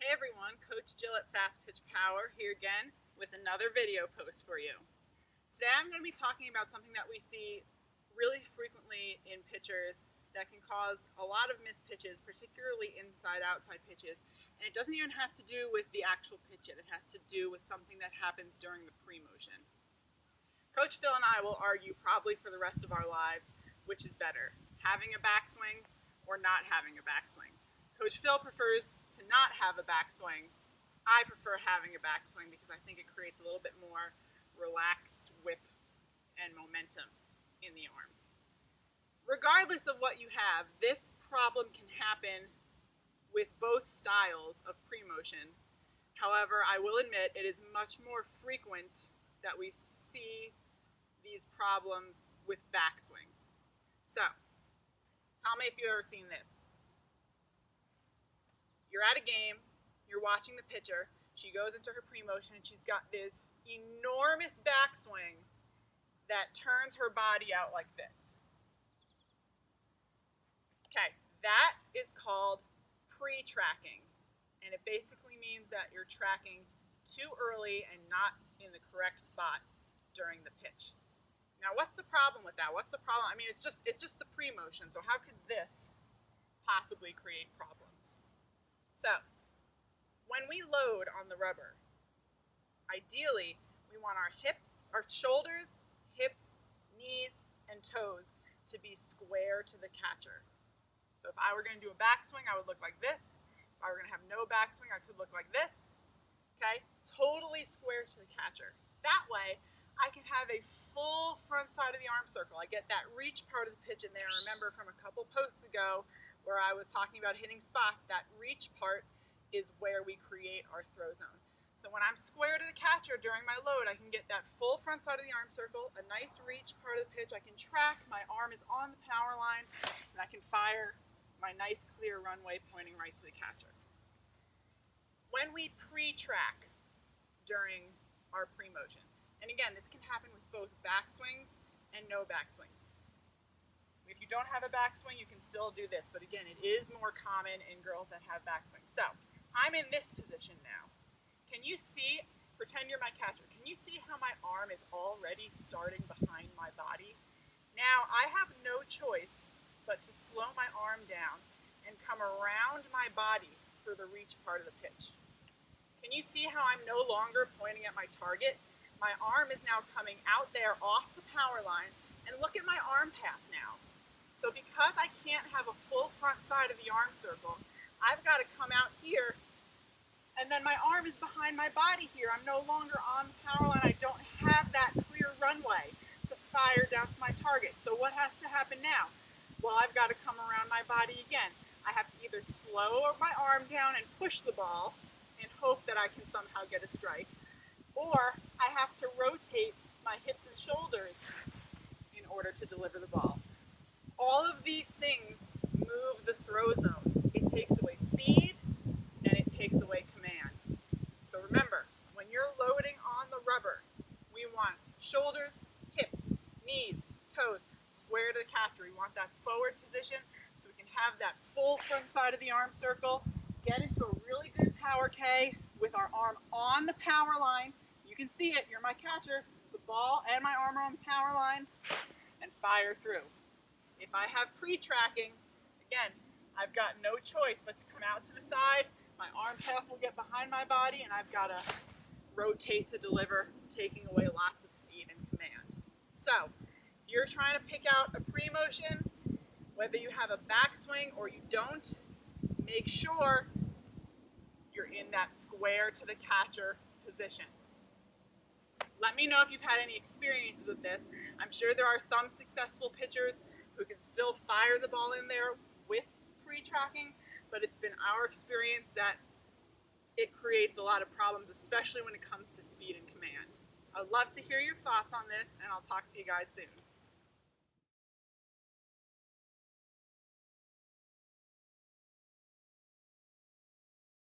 Hey everyone, Coach Jill at Fastpitch Power here again with another video post for you. Today I'm going to be talking about something that we see really frequently in pitchers that can cause a lot of missed pitches, particularly inside-outside pitches. And it doesn't even have to do with the actual pitch yet. It has to do with something that happens during the pre-motion. Coach Phil and I will argue probably for the rest of our lives which is better, having a backswing or not having a backswing. Coach Phil prefers to not have a backswing. I prefer having a backswing because I think it creates a little bit more relaxed whip and momentum in the arm. Regardless of what you have, this problem can happen with both styles of pre-motion. However, I will admit it is much more frequent that we see these problems with backswings. So, tell me if you've ever seen this. You're at a game, you're watching the pitcher, she goes into her pre-motion and she's got this enormous backswing that turns her body out like this. Okay, that is called pre-tracking, and it basically means that you're tracking too early and not in the correct spot during the pitch. Now, what's the problem with that? What's the problem? I mean, it's just the pre-motion, so how could this possibly create problems? So, when we load on the rubber, ideally, we want our shoulders, hips, knees, and toes to be square to the catcher. So if I were going to do a backswing, I would look like this. If I were going to have no backswing, I could look like this. Okay? Totally square to the catcher. That way, I can have a full front side of the arm circle. I get that reach part of the pitch in there. Remember from a couple posts ago, where I was talking about hitting spots, that reach part is where we create our throw zone. So when I'm square to the catcher during my load, I can get that full front side of the arm circle, a nice reach part of the pitch. I can track, my arm is on the power line, and I can fire my nice clear runway pointing right to the catcher. When we pre-track during our pre-motion, and again, this can happen with both backswings and no backswings. If you don't have a backswing, you can still do this, but again, it is more common in girls that have backswings. So, I'm in this position now. Can you see, pretend you're my catcher, can you see how my arm is already starting behind my body? Now, I have no choice but to slow my arm down and come around my body for the reach part of the pitch. Can you see how I'm no longer pointing at my target? My arm is now coming out there off the power line, and look at my arm path now. So because I can't have a full front side of the arm circle, I've got to come out here, and then my arm is behind my body here. I'm no longer on the power line. I don't have that clear runway to fire down to my target. So what has to happen now? Well, I've got to come around my body again. I have to either slow my arm down and push the ball and hope that I can somehow get a strike, or I have to rotate my hips and shoulders in order to deliver the ball. All of these things move the throw zone. It takes away speed and it takes away command. So remember, when you're loading on the rubber, we want shoulders, hips, knees, toes, square to the catcher. We want that forward position so we can have that full front side of the arm circle, get into a really good power K with our arm on the power line. You can see it, you're my catcher, the ball and my arm are on the power line, and fire through. If I have pre-tracking, again, I've got no choice but to come out to the side, my arm path will get behind my body, and I've got to rotate to deliver, taking away lots of speed and command. So, if you're trying to pick out a pre-motion, whether you have a backswing or you don't, make sure you're in that square to the catcher position. Let me know if you've had any experiences with this. I'm sure there are some successful pitchers who can still fire the ball in there with pre-tracking, but it's been our experience that it creates a lot of problems, especially when it comes to speed and command. I'd love to hear your thoughts on this, and I'll talk to you guys soon.